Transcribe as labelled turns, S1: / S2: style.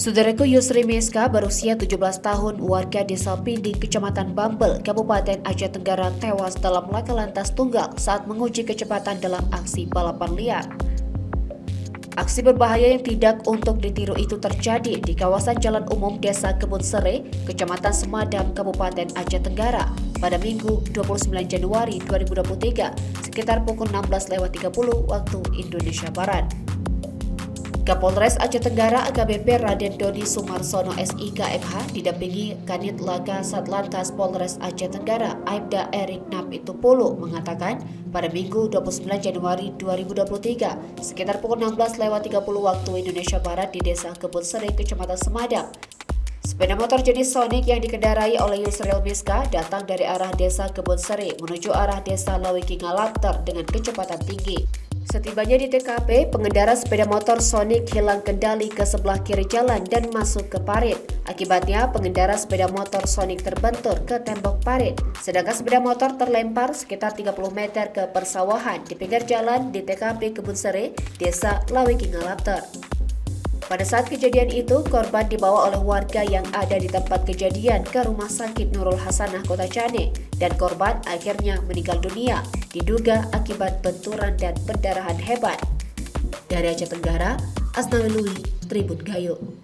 S1: Saudaraku Yusri Meska berusia 17 tahun, warga Desa Pinding, Kecamatan Bambel, Kabupaten Aceh Tenggara tewas dalam laka lantas tunggal saat menguji kecepatan dalam aksi balapan liar. Aksi berbahaya yang tidak untuk ditiru itu terjadi di kawasan Jalan Umum Desa Kebun Sere, Kecamatan Semadam, Kabupaten Aceh Tenggara pada Minggu 29 Januari 2023 sekitar pukul 16.30 waktu Indonesia Barat. Kapolres Aceh Tenggara AKBP Raden Dodi Sumarsono SIK MH didampingi Kanit Laka Satlantas Polres Aceh Tenggara Aibda Erik Napitupulu mengatakan pada Minggu 29 Januari 2023 sekitar pukul 16.30 waktu Indonesia Barat di Desa Kebun Sere, Kecamatan Semadam, sepeda motor jenis Sonic yang dikendarai oleh Yusril Miska datang dari arah Desa Kebun Sere menuju arah Desa Lawiki Ngalapter dengan kecepatan tinggi. Setibanya di TKP, pengendara sepeda motor Sonic hilang kendali ke sebelah kiri jalan dan masuk ke parit. Akibatnya, pengendara sepeda motor Sonic terbentur ke tembok parit, sedangkan sepeda motor terlempar sekitar 30 meter ke persawahan di pinggir jalan di TKP Kebun Sere, Desa Lawiki Ngalapter. Pada saat kejadian itu, korban dibawa oleh warga yang ada di tempat kejadian ke Rumah Sakit Nurul Hasanah Kota Cane, dan korban akhirnya meninggal dunia, diduga akibat benturan dan pendarahan hebat. Dari Aceh Tenggara, Asnawi Lui, Tribun Gayo.